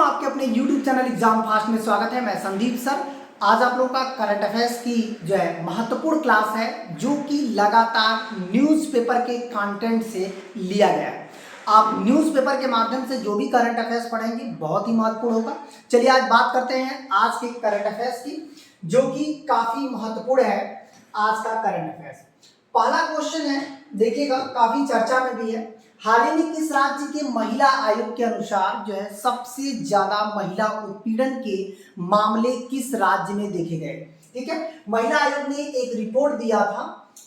आपके अपने YouTube channel exam fast में स्वागत है। मैं संदीप सर। आज आप लोगों का करंट अफेयर्स की जो है महत्वपूर्ण क्लास है, जो कि लगातार न्यूज़पेपर के कंटेंट से लिया गया है। आप न्यूज़पेपर के माध्यम से जो भी करंट अफेयर्स पढ़ेंगे बहुत ही महत्वपूर्ण होगा। चलिए आज बात करते हैं आज के करंट अफेयर्स की, जो कि काफी महत्वपूर्ण है। आज का करंट अफेयर्स पहला क्वेश्चन है, देखिएगा काफी चर्चा में भी है। हाल ही में किस राज्य के महिला आयोग के अनुसार जो है सबसे ज्यादा महिला उत्पीड़न के मामले किस राज्य में देखे गए? ठीक है, महिला आयोग ने एक रिपोर्ट दिया था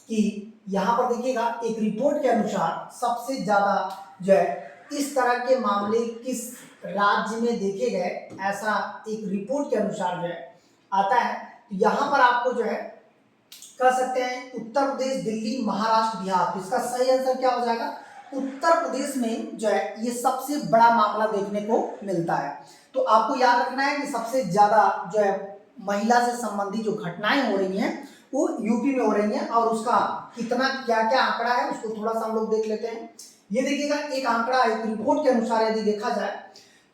कि यहाँ पर देखिएगा एक रिपोर्ट के अनुसार सबसे ज्यादा जो है इस तरह के मामले किस राज्य में देखे गए, ऐसा एक रिपोर्ट के अनुसार जो है आता है। तो यहाँ पर आपको जो है कह सकते हैं उत्तर प्रदेश, दिल्ली, महाराष्ट्र, बिहार। तो इसका सही आंसर क्या हो जाएगा? उत्तर प्रदेश में जो है ये सबसे बड़ा मामला देखने को मिलता है। तो आपको याद रखना है कि सबसे ज्यादा जो है महिला से संबंधित जो घटनाएं हो रही हैं वो यूपी में हो रही हैं, और उसका कितना क्या क्या आंकड़ा है उसको थोड़ा सा हम लोग देख लेते हैं। ये देखिएगा एक आंकड़ा, एक रिपोर्ट के अनुसार यदि देखा जाए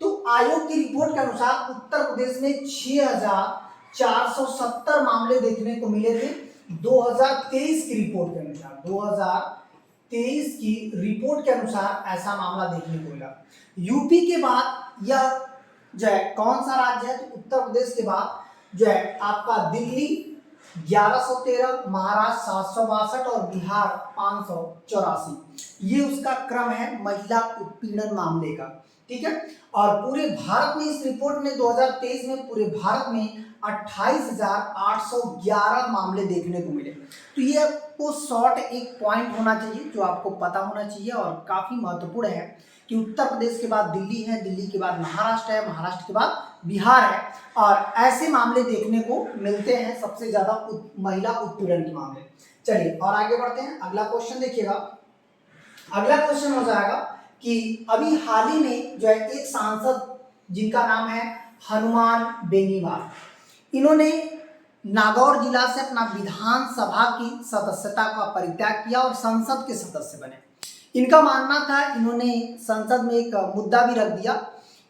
तो आयोग की रिपोर्ट के अनुसार उत्तर प्रदेश में 6470 मामले देखने को मिले थे 2023 की रिपोर्ट के अनुसार। 2023 की रिपोर्ट के अनुसार ऐसा मामला देखने को मिला। यूपी के बाद यह जो है कौन सा राज्य है? तो उत्तर प्रदेश के बाद जो है आपका दिल्ली 1113, महाराष्ट्र 762 और बिहार 584। ये उसका क्रम है महिला उत्पीड़न मामले का। ठीक है, और पूरे भारत में इस रिपोर्ट ने 2023 में पूरे भारत में 28,811 मामले देखने को मिले। तो ये आपको शॉर्ट एक पॉइंट होना चाहिए जो आपको पता होना चाहिए और काफी महत्वपूर्ण है कि उत्तर प्रदेश के बाद दिल्ली है, दिल्ली के बाद महाराष्ट्र है, महाराष्ट्र के बाद बिहार है, और ऐसे मामले देखने को मिलते हैं सबसे ज्यादा महिला उत्पीड़न के मामले। चलिए और आगे बढ़ते हैं। अगला क्वेश्चन देखिएगा। अगला क्वेश्चन हो जाएगा कि अभी हाल ही में जो है एक सांसद जिनका नाम है हनुमान बेनीवाल, इन्होंने नागौर जिला से अपना विधानसभा की सदस्यता का परित्याग किया और संसद के सदस्य बने। इनका मानना था, इन्होंने संसद में एक मुद्दा भी रख दिया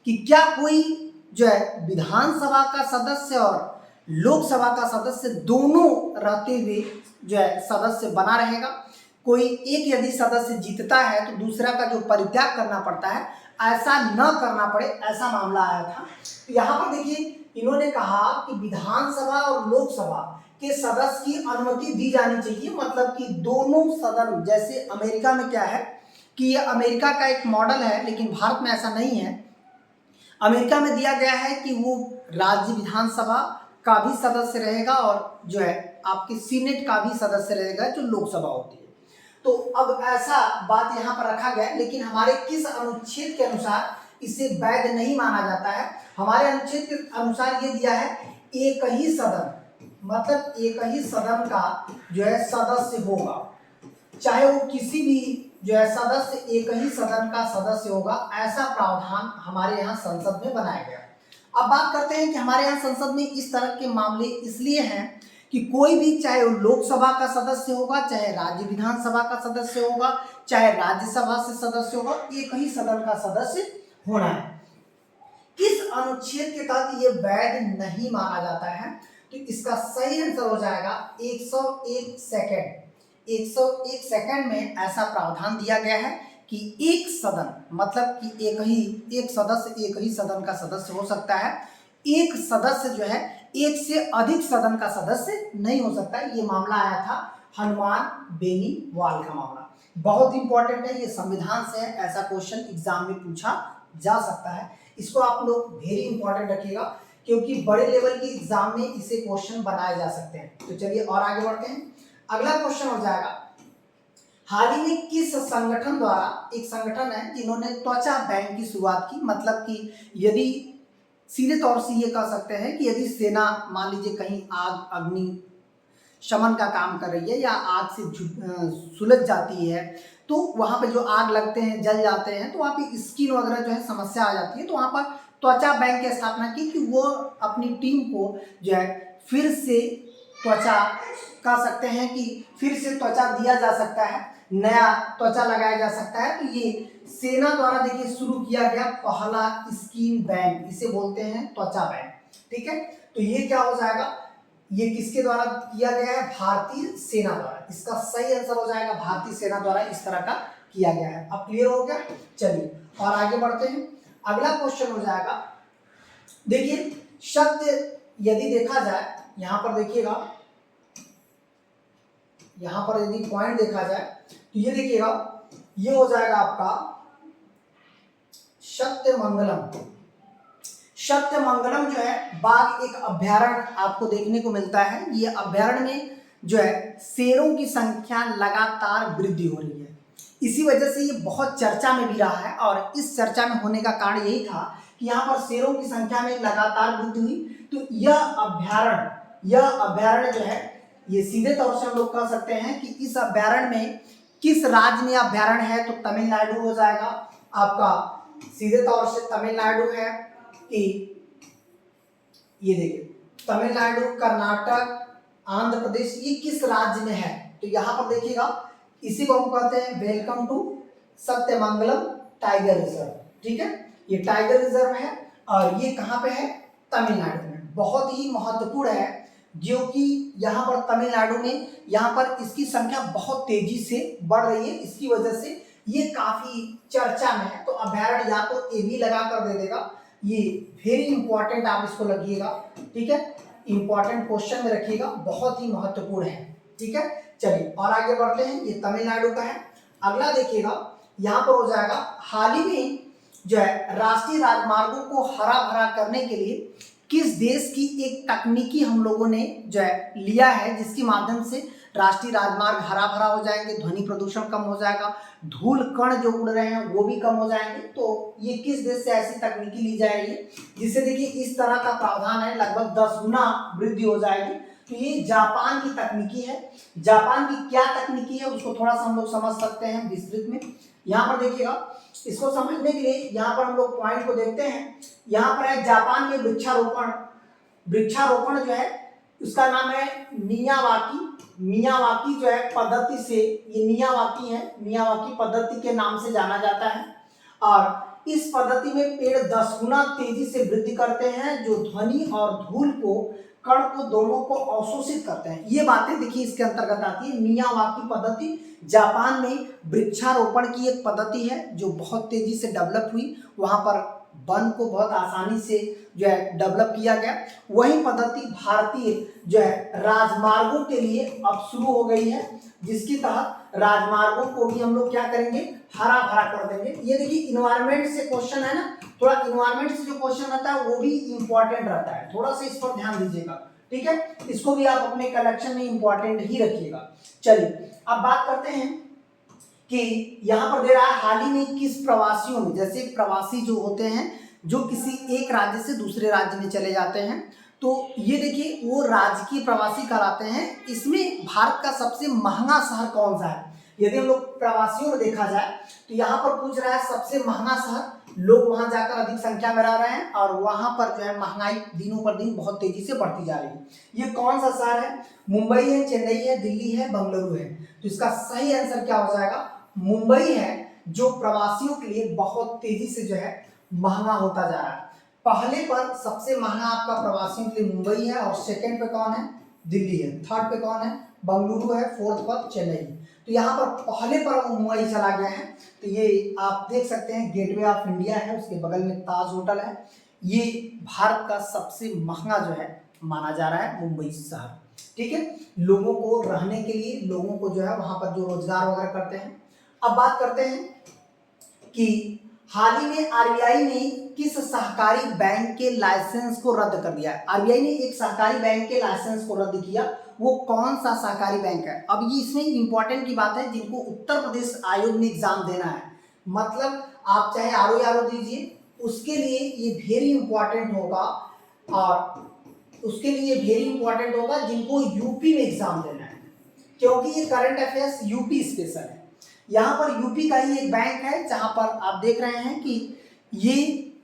कि क्या कोई जो है विधानसभा का सदस्य और लोकसभा का सदस्य दोनों रहते हुए जो है सदस्य बना रहेगा। कोई एक यदि सदस्य जीतता है तो दूसरा का जो परित्याग करना पड़ता है ऐसा न करना पड़े, ऐसा मामला आया था। तो यहाँ पर देखिए इन्होंने कहा कि विधानसभा और लोकसभा के सदस्य की अनुमति दी जानी चाहिए, मतलब कि दोनों सदन, जैसे अमेरिका में क्या है कि ये अमेरिका का एक मॉडल है, लेकिन भारत में ऐसा नहीं है। अमेरिका में दिया गया है कि वो राज्य विधानसभा का भी सदस्य रहेगा और जो है आपके सीनेट का भी सदस्य रहेगा जो लोकसभा होती है। तो अब ऐसा बात यहाँ पर रखा गया, लेकिन हमारे किस अनुच्छेद के अनुसार इसे वैध नहीं माना जाता है? हमारे अनुच्छेद के अनुसार ये दिया है एक ही सदन, मतलब एक ही सदन का जो है सदस्य होगा, चाहे वो किसी भी जो है सदस्य एक ही सदन का सदस्य होगा, ऐसा प्रावधान हमारे यहाँ संसद में बनाया गया। अब बात करते हैं कि हमारे यहाँ संसद में इस तरह के मामले इसलिए हैं कि कोई भी, चाहे वो लोकसभा का सदस्य होगा, चाहे राज्य विधानसभा का सदस्य होगा, चाहे राज्यसभा से सदस्य होगा, एक ही सदन का सदस्य होना है। किस अनुच्छेद के तहत ये वैध नहीं माना जाता है? तो इसका सही आंसर हो जाएगा 101 सेकंड। 101 सेकंड में ऐसा प्रावधान दिया गया है कि एक सदन, मतलब कि एक सदस्य एक ही सदन का सदस्य हो सकता है। एक सदस्य जो है एक से अधिक सदन का सदस्य नहीं हो सकता। ये मामला आया था हनुमान बेनीवाल का मामला, बहुत इंपॉर्टेंट है, ये संविधान से है, ऐसा क्वेश्चन एग्जाम में पूछा जा सकता है। इसको आप लोग वेरी इंपॉर्टेंट रखिएगा क्योंकि बड़े लेवल की एग्जाम में इसे क्वेश्चन बनाए जा सकते हैं। तो चलिए और आगे बढ़ते हैं। अगला क्वेश्चन हो जाएगा, हाल ही में किस संगठन द्वारा, एक संगठन है जिन्होंने त्वचा बैंक की शुरुआत की, मतलब कि यदि सीधे तौर से ये कह सकते हैं कि यदि सेना मान लीजिए कहीं आग अग्नि शमन का काम कर रही है या आग से सुलझ जाती है, तो वहाँ पे जो आग लगते हैं, जल जाते हैं, तो वहाँ पे स्किन वगैरह जो है समस्या आ जाती है, तो वहाँ पर त्वचा बैंक की स्थापना की कि वो अपनी टीम को जो है फिर से त्वचा, कह सकते हैं कि फिर से त्वचा दिया जा सकता है, नया त्वचा लगाया जा सकता है। तो ये सेना द्वारा देखिए शुरू किया गया पहला स्किन बैंक, इसे बोलते हैं त्वचा बैंक। ठीक है, तो ये क्या हो जाएगा, ये किसके द्वारा किया गया है, भारतीय सेना द्वारा। इसका सही आंसर हो जाएगा भारतीय सेना द्वारा इस तरह का किया गया है। अब क्लियर हो गया। चलिए और आगे बढ़ते हैं। अगला क्वेश्चन हो जाएगा, देखिए सत्य यदि देखा जाए, यहां पर देखिएगा, यहां पर यदि पॉइंट देखा जाए तो ये देखिएगा, ये हो जाएगा आपका सत्यमंगलम। सत्यमंगलम जो है बाघ एक अभ्यारण्य आपको देखने को मिलता है। ये अभ्यारण्य में जो है शेरों की संख्या लगातार वृद्धि हो रही है, इसी वजह से ये बहुत चर्चा में भी रहा है। और इस चर्चा में होने का कारण यही था कि यहाँ पर शेरों की संख्या में लगातार वृद्धि हुई। तो यह अभ्यारण्य जो है, ये सीधे तौर से हम लोग कह सकते हैं कि इस अभ्यारण्य में किस राज्य में अभ्यारण्य है, तो तमिलनाडु हो जाएगा आपका। सीधे तौर से तमिलनाडु है कि ये देखिए तमिलनाडु, कर्नाटक, आंध्र प्रदेश, ये किस राज्य में है, तो यहाँ पर देखिएगा इसी को हम कहते हैं welcome to Sathyamangalam tiger reserve. ठीक है, ये टाइगर रिजर्व है और ये कहाँ पे है, तमिलनाडु में। बहुत ही महत्वपूर्ण है, जो कि यहाँ पर तमिलनाडु में, यहाँ पर इसकी संख्या बहुत तेजी से बढ़ रही है, इसकी वजह से ये काफी चर्चा में है। तो अभ्यारण्य या तो ए भी लगा कर दे देगा, ये वेरी इंपॉर्टेंट, आप इसको लगिएगा। ठीक है, इंपॉर्टेंट क्वेश्चन में रखिएगा, बहुत ही महत्वपूर्ण है। ठीक है, चलिए और आगे बढ़ते हैं। ये तमिलनाडु का है। अगला देखिएगा, यहाँ पर हो जाएगा, हाल ही में जो है राष्ट्रीय राजमार्गों को हरा भरा करने के लिए किस देश की एक तकनीकी हम लोगों ने जो है लिया है, जिसके माध्यम से राष्ट्रीय राजमार्ग हरा भरा हो जाएंगे, ध्वनि प्रदूषण कम हो जाएगा, धूल कण जो उड़ रहे हैं वो भी कम हो जाएंगे। तो ये किस देश से ऐसी तकनीकी ली जाएगी जिससे देखिए इस तरह का प्रावधान है, लगभग 10 गुना वृद्धि हो जाएगी। तो ये जापान की तकनीकी है। जापान की क्या तकनीकी है उसको थोड़ा सा हम लोग समझ सकते हैं विस्तृत में। यहाँ पर देखिएगा, इसको समझने के लिए यहाँ पर हम लोग पॉइंट को देखते हैं। यहाँ पर है जापान में वृक्षारोपण। वृक्षारोपण जो है उसका नाम है मियावाकी। मियावाकी जो है पद्धति से, ये मियावाकी है, मियावाकी पद्धति के नाम से जाना जाता है। और इस पद्धति में पेड़ 10 गुना तेजी से वृद्धि करते हैं, जो ध्वनि और धूल को, कण को, दोनों को अवशोषित करते हैं। ये बातें देखिए इसके अंतर्गत आती है। मियावाकी पद्धति जापान में वृक्षारोपण की एक पद्धति है जो बहुत तेजी से डेवलप हुई। वहां पर वन को बहुत आसानी से जो है डेवलप किया गया। वही पद्धति भारतीय जो है राजमार्गों के लिए अब शुरू हो गई है, जिसके तहत राजमार्गों को भी हम लोग क्या करेंगे, हरा भरा कर देंगे। ये देखिए इन्वायरमेंट से क्वेश्चन है ना, थोड़ा इन्वायरमेंट से जो क्वेश्चन रहता है वो भी इंपॉर्टेंट रहता है, थोड़ा सा इस पर ध्यान दीजिएगा। ठीक है, इसको भी आप अपने कलेक्शन में इंपॉर्टेंट ही रखिएगा। चलिए अब बात करते हैं कि यहाँ पर दे रहा है हाल ही में किस प्रवासियों में, जैसे प्रवासी जो होते हैं जो किसी एक राज्य से दूसरे राज्य में चले जाते हैं, तो ये देखिए वो राजकीय प्रवासी कहलाते हैं। इसमें भारत का सबसे महंगा शहर कौन सा है, यदि हम लोग प्रवासियों में देखा जाए तो यहाँ पर पूछ रहा है सबसे महंगा शहर। लोग वहां जाकर अधिक संख्या में रह रहे हैं और वहां पर जो है महंगाई दिनों पर दिन बहुत तेजी से बढ़ती जा रही है। ये कौन सा शहर है, मुंबई है, चेन्नई है, दिल्ली है, बंगलुरु है। तो इसका सही आंसर क्या हो जाएगा, मुंबई है, जो प्रवासियों के लिए बहुत तेजी से जो है महंगा होता जा रहा है। पहले पर सबसे महंगा आपका प्रवासियों के लिए मुंबई है और सेकंड पे कौन है, दिल्ली है, थर्ड पे कौन है, बंगलुरु है, फोर्थ पर चेन्नई। तो यहाँ पर पहले पर मुंबई चला गया है। तो ये आप देख सकते हैं गेटवे ऑफ इंडिया है, उसके बगल में ताज होटल है। ये भारत का सबसे महंगा जो है माना जा रहा है मुंबई शहर। ठीक है, लोगों को रहने के लिए, लोगों को जो है वहां पर जो रोजगार वगैरह करते हैं। अब बात करते हैं कि हाल ही में आरबीआई ने किस सहकारी बैंक के लाइसेंस को रद्द कर दिया है। आरबीआई ने एक सहकारी बैंक के लाइसेंस को रद्द किया, वो कौन सा सहकारी बैंक है। अब ये इसमें इंपॉर्टेंट की बात है, जिनको उत्तर प्रदेश आयोग में एग्जाम देना है, मतलब आप चाहे आरओ दीजिए, उसके लिए ये वेरी इंपॉर्टेंट होगा। और उसके लिए वेरी इंपॉर्टेंट होगा जिनको यूपी में एग्जाम देना है, क्योंकि ये करंट अफेयर्स यूपी स्पेशल है। यहाँ पर यूपी का ही एक बैंक है जहां पर आप देख रहे हैं कि ये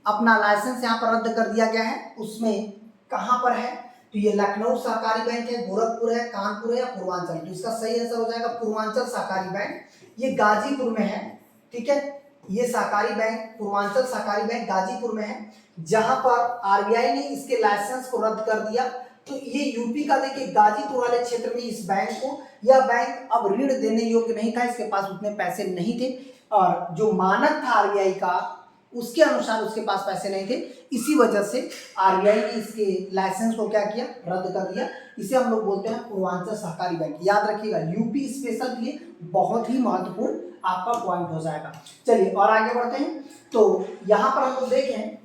अपना लाइसेंस यहाँ पर रद्द कर दिया गया है। उसमें कहां पर है, तो ये लखनऊ सहकारी बैंक है, गोरखपुर है, कानपुर है या पूर्वांचल। तो इसका सही आंसर हो जाएगा पूर्वांचल सहकारी बैंक। ये गाजीपुर में है। ठीक है, ये सहकारी बैंक पूर्वांचल सहकारी बैंक गाजीपुर में है, जहां पर आरबीआई ने इसके लाइसेंस को रद्द कर दिया। तो ये यूपी का देखिए गाजीपुर वाले क्षेत्र में इस बैंक को, यह बैंक अब ऋण देने योग्य नहीं था, इसके पास उतने पैसे नहीं थे और जो मानक था आरबीआई का उसके अनुसार उसके पास पैसे नहीं थे। इसी वजह से आरबीआई ने इसके लाइसेंस को क्या किया, रद्द कर दिया। इसे हम लोग बोलते हैं पूर्वांचल सहकारी बैंक। याद रखिएगा, यूपी स्पेशल के लिए बहुत ही महत्वपूर्ण आपका पॉइंट हो जाएगा। चलिए और आगे बढ़ते हैं। तो यहाँ पर हम लोग देखें,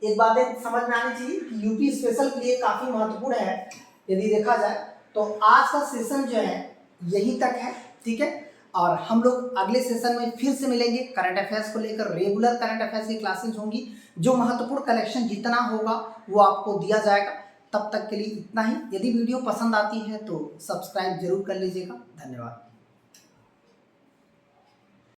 एक बात समझ में आनी चाहिए कि यूपी स्पेशल के लिए काफी महत्वपूर्ण है। यदि देखा जाए तो आज का सेशन जो है यही तक है, ठीक है। और हम लोग अगले सेशन में फिर से मिलेंगे। करंट अफेयर्स को लेकर रेगुलर करंट अफेयर्स की क्लासेस होंगी, जो महत्वपूर्ण कलेक्शन जितना होगा वो आपको दिया जाएगा। तब तक के लिए इतना ही। यदि वीडियो पसंद आती है तो सब्सक्राइब जरूर कर लीजिएगा। धन्यवाद।